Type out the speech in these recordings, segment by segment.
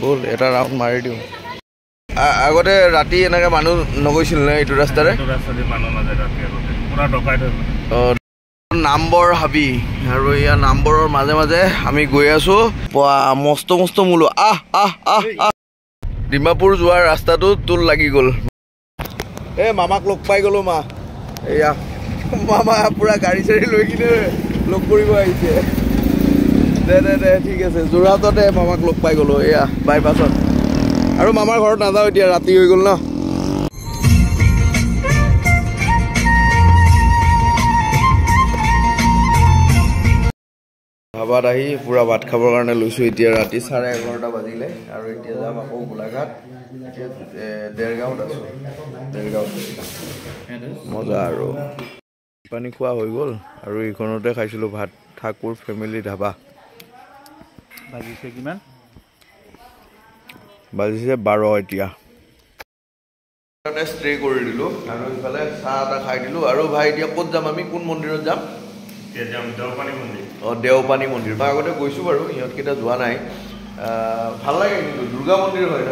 বল এটা ৰাউণ্ড মাৰি দিওঁ আগতে ৰাতি এনেকৈ মানুহ নগৈছিল নে এইটো ৰাস্তাৰে নাম্বৰ হাবি আৰু ইয়াৰ নাম্বৰৰ মাজে মাজে আমি গৈ আছোঁ মস্ত মস্ত মূলো ডিমাপুৰ যোৱাৰ ৰাস্তাটো তোল লাগি গ'ল মামাক লগ পাই গ'লো মা এয়া মামা পুৰা গাড়ী চাড়ী লৈ কিনে লগ কৰিব আহিছে দে ঠিক আছে যোৰহাটতে মামাক লগ পাই গ'লো এয়া বাইপাছত আৰু মামাৰ ঘৰত নাযাওঁ এতিয়া ৰাতি হৈ গ'ল ন ধাবাত আহি পুৰা ভাত খাবৰ কাৰণে লৈছোঁ এতিয়া ৰাতি 11:30 বাজিলে আৰু এতিয়া যাম আকৌ গোলাঘাট এতিয়া দেৰগাঁৱত আছোঁ মজা আৰু পানী খোৱা হৈ গ'ল আৰু এইখনতে খাইছিলোঁ ভাত ঠাকুৰ ফেমিলি ধাবা বাজিছে কিমান বাজিছে 12 এতিয়া ষ্টে কৰি দিলোঁ আৰু ইফালে চাহ এটা খাই দিলোঁ আৰু ভাই এতিয়া ক'ত যাম আমি কোন মন্দিৰত যাম দেওপানী মন্দিৰ মই আগতে গৈছোঁ বাৰু ইহঁতকেইটা যোৱা নাই ভাল লাগে কিন্তু দুৰ্গা মন্দিৰ হয়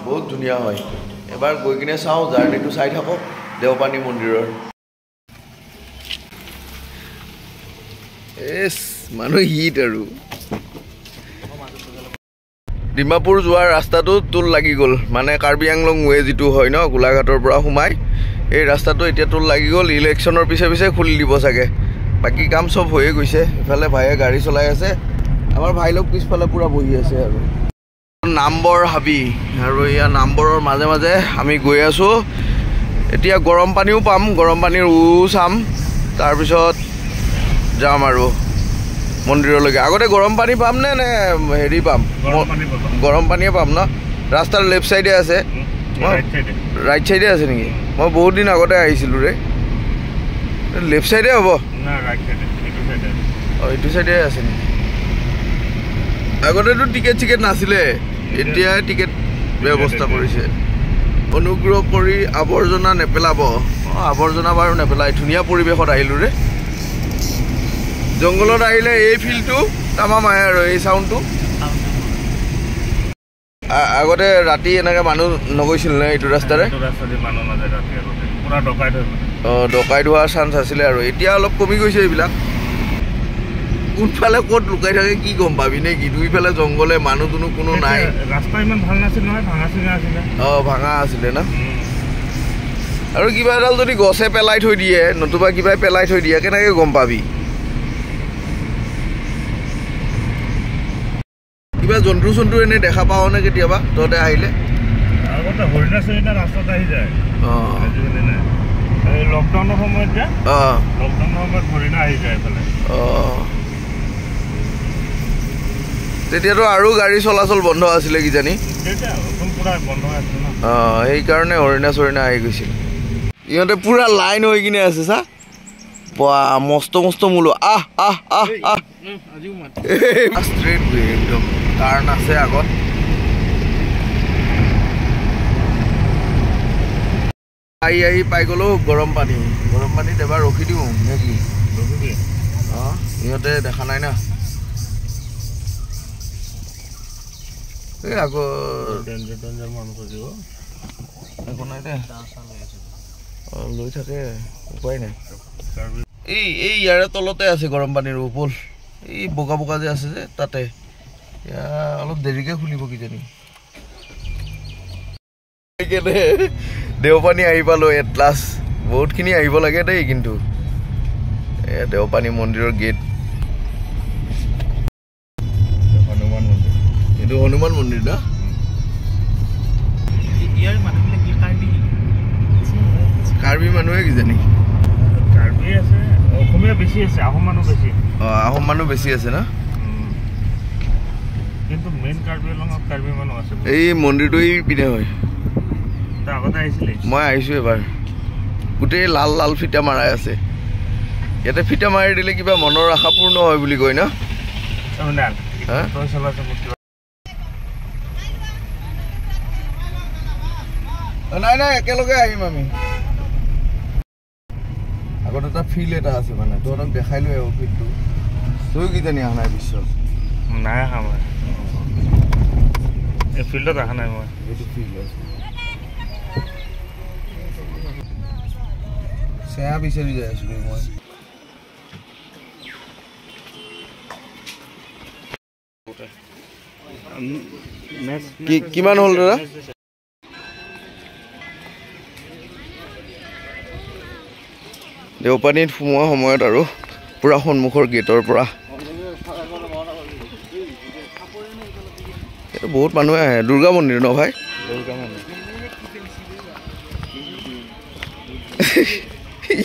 বহুত ধুনীয়া হয় এবাৰ গৈ কিনে চাওঁ জাৰ্ণিটো চাই থাকক দেওপানী মন্দিৰৰ মানুহ হিট আৰু ডিমাপুৰ যোৱাৰ ৰাস্তাটো তোল লাগি গ'ল মানে কাৰ্বি আংলং ৱে যিটো হয় ন গোলাঘাটৰ পৰা সোমাই এই ৰাস্তাটো এতিয়া তোল লাগি গ'ল ইলেকশ্যনৰ পিছে পিছে খুলি দিব চাগে বাকী কাম চব হৈয়ে গৈছে ইফালে ভাইয়ে গাড়ী চলাই আছে আমাৰ ভাই লোক পিছফালে পুৰা বহি আছে আৰু নাম্বৰ হাবি আৰু ইয়াৰ নাম্বৰৰ মাজে মাজে আমি গৈ আছোঁ এতিয়া গৰম পানীও পাম গৰম পানীৰ চাম তাৰপিছত যাম আৰু মন্দিৰলৈকে আগতে গৰম পানী পাম নে হেৰি পাম গৰম পানীয়ে পাম ন ৰাস্তাৰ লেফ্ট চাইডে আছে ৰাইট চাইডে আছে নেকি মই বহুত দিন আগতে আহিছিলোঁ ৰে লেফ্ট চাইডে হ'ব এইটো চাইডে আছে নেকি আগতেতো টিকেট চিকেট নাছিলে এতিয়া টিকেট ব্যৱস্থা কৰিছে অনুগ্ৰহ কৰি আৱৰ্জনা নেপেলাব আৱৰ্জনা বাৰু নেপেলাই ধুনীয়া পৰিৱেশত আহিলোঁ ৰে জংঘলত আহিলে এই ফিল্ডটো তামাম আহে আৰু এই চাউণ্ডটো আগতে ৰাতি এনেকৈ মানুহ নগৈছিল নে এইটো ৰাস্তাৰে ডকাইত হোৱাৰ চান্স আছিলে আৰু এতিয়া অলপ কমি গৈছে এইবিলাক কোনফালে ক'ত লুকাই থাকে কি গম পাবি নে কি দুইফালে জংঘলে মানুহ দুনো কোনো নাই ৰাস্তা ইমান ভাল নাছিল নহয় ভাঙা আছিলে না আৰু কিবা এডাল যদি গছে পেলাই থৈ দিয়ে নতুবা কিবাই পেলাই থৈ দিয়ে কেনেকৈ গম পাবি কিবা জন্তু চন্তু এনে দেখা পাওঁ নে কেতিয়াবা তহঁতে আহিলে লকডাউনৰ সময়ত হৰিণা আহি যায় তেতিয়াতো আৰু গাড়ী চলাচল বন্ধ আছিলে কিজানি সেইকাৰণে হৰিণা চৰিণা আহি গৈছিল ইহঁতে পুৰা লাইন হৈ কিনে আছে চা মস্ত মস্ত মূলো ষ্ট্ৰেট একদম কাৰণ আছে আগত আহি পাই গ'লো গৰম পানীত এবাৰ ৰখি দিওঁ নে কি ইহঁতে দেখা নাই না এই আকৌ একো নাই দে লৈ থাকে উপায় নাই এই ইয়াৰে তলতে আছে গৰম পানীৰ উপল এই বোকা বোকা যে আছে যে তাতে অলপ দেৰিকে খুলিব কিজানি দেওপানী আহি পালো এট লাষ্ট বহুতখিনি আহিব লাগে দেই কিন্তু দেওপানী মন্দিৰৰ গেট হনুমান মন্দিৰ এইটো হনুমান মন্দিৰ না কাৰ্বি মানুহে কিজানি অসমীয়া বেছি আছে আহোম মানুহ বেছি আছে না কিন্তু মেইন কাৰ্বি মানুহ আছে এই মন্দিৰটো এই পিনে হয় মই আহিছোঁ এবাৰ গোটেই লাল লাল ফিটা মাৰাই আছে ইয়াতে ফিটা মাৰি দিলে কিবা মনৰ আশা পূৰ্ণ হয় বুলি কয় ন নাই একেলগে আহিম আমি আগত এটা ফিল্ড এটা আছে মানে তহঁতক দেখাই লৈ আহিব ফিল্ডটো তই কিজানি অহা নাই বিশ্বাস নাই অহা মই ফিল্ডত অহা নাই মই এইটো ফিল্ড চেয়া বিচাৰি যাই আছো মই কিমান হ'ল দাদা দেওপানীত সোমোৱা সময়ত আৰু পুৰা সন্মুখৰ গেটৰ পৰা বহুত মানুহে আহে দুৰ্গা মন্দিৰ ন ভাই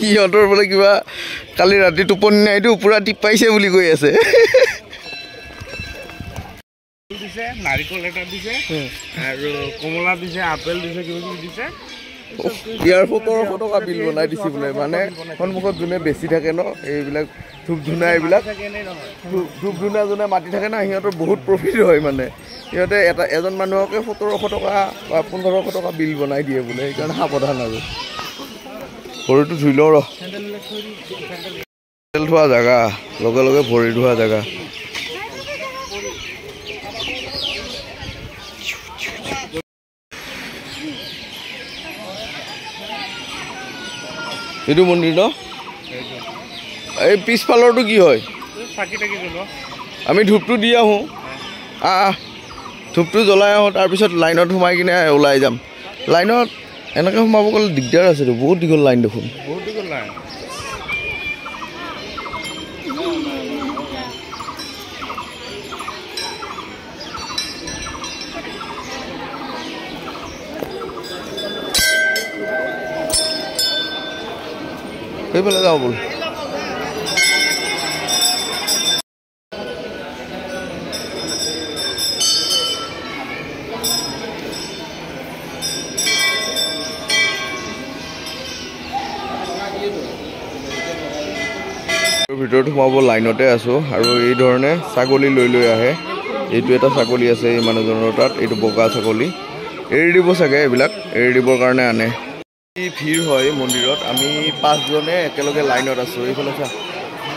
সিহঁতৰ বোলে কিবা কালি ৰাতি টোপনি নাইতো পুৰা টিপ পাইছে বুলি কৈ আছে নাৰিকল এটা দিছে আৰু কমলা দিছে আপেল দিছে কিবা কিবি দিছে ইয়াৰ 1700 টকা বিল বনাই দিছে বোলে মানে সন্মুখত যোনে বেছি থাকে ন এইবিলাক ধূপ ধুনা এইবিলাক ধূপ ধুনা যোনে মাতি থাকে না সিহঁতৰ বহুত প্ৰফিট হয় মানে সিহঁতে এজন মানুহকে 1700 টকা বা 1500 টকা বিল বনাই দিয়ে বোলে সেইকাৰণে সাৱধান আৰু ভৰিটো ধুই লওঁ ৰ তেল ধোৱা জেগা লগে লগে ভৰি ধোৱা জেগা এইটো মন্দিৰ ন এই পিছফালৰটো কি হয় আমি ধূপটো দি আহোঁ ধূপটো জ্বলাই আহোঁ তাৰপিছত লাইনত সোমাই কিনে ওলাই যাম লাইনত এনেকৈ সোমাব গ'লে দিগদাৰ আছেতো বহুত দীঘল লাইন দেখোন বহুত দীঘল লাইন সেইফালে যাওঁ ব'ল ভিতৰত সোমাব লাইনতে আছোঁ আৰু এই ধৰণে ছাগলী লৈ আহে এইটো এটা ছাগলী আছে এই মানুহজনৰ তাত এইটো বগা ছাগলী এৰি দিব চাগে এইবিলাক এৰি দিবৰ কাৰণে আনে ভিৰ হয় মন্দিৰত আমি 5 জনে একেলগে লাইনত আছোঁ এইফালে চা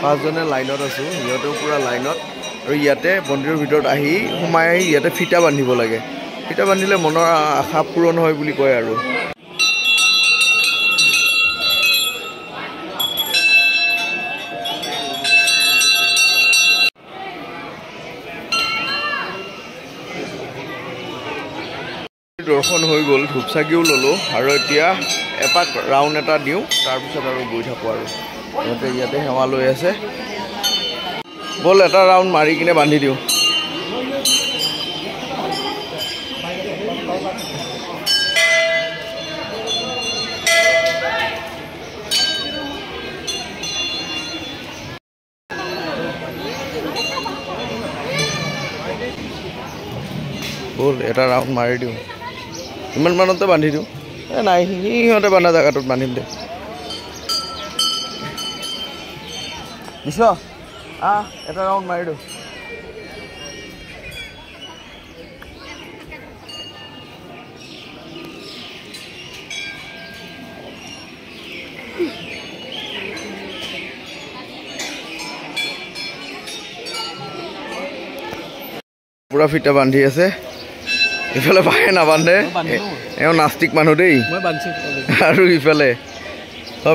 5 জনে লাইনত আছোঁ সিহঁতেও পুৰা লাইনত আৰু ইয়াতে মন্দিৰৰ ভিতৰত আহি সোমাই আহি ইয়াতে ফিটা বান্ধিব লাগে ফিটা বান্ধিলে মনৰ আশা পূৰণ হয় বুলি কয় আৰু দৰ্শন হৈ গ'ল ধূপ চাকিও ল'লোঁ আৰু এতিয়া এপাক ৰাউণ্ড এটা দিওঁ তাৰপিছত আৰু গৈ থাকোঁ আৰু ইয়াতে সেৱা লৈ আছে ব'ল এটা ৰাউণ্ড মাৰি কিনে বান্ধি দিওঁ ব'ল এটা ৰাউণ্ড মাৰি দিওঁ ইমান মানতে বান্ধি দিওঁ নাই সিহঁতে বান্ধা জেগাটোত বান্ধিম দে দিছ এটা ৰাউণ্ড মাৰি দিওঁ পুৰা ফিটা বান্ধি আছে ইফালে পায়ে নাবান্ধে এওঁ নাস্তিক মানুহ দেই আৰু ইফালে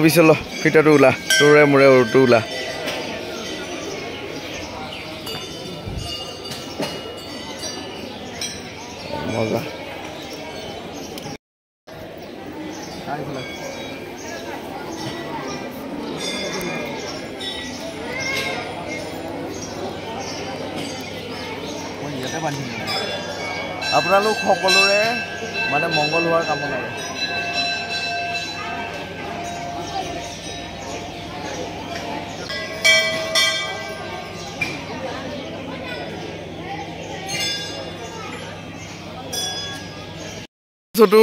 পিছল ফিটাটো ওলা তোৰে মোৰে উৰটো ওলা মজা আপোনালোক সকলোৰে মানে মংগল হোৱাৰ কামনা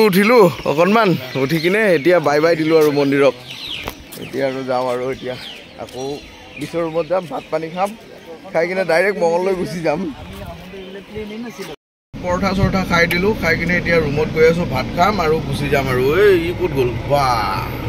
উঠিলোঁ অকণমান উঠি কিনে এতিয়া বাই বাই দিলোঁ আৰু মন্দিৰক এতিয়া আৰু যাওঁ আৰু এতিয়া আকৌ বিচৰ ৰুমত যাম ভাত পানী খাম খাই কিনে ডাইৰেক্ট মংগললৈ গুচি যাম পৰঠা চৰঠা খাই দিলোঁ খাই কিনে এতিয়া ৰুমত গৈ আছোঁ ভাত খাম আৰু গুচি যাম আৰু এই ই ক'ত গ'ল বাহ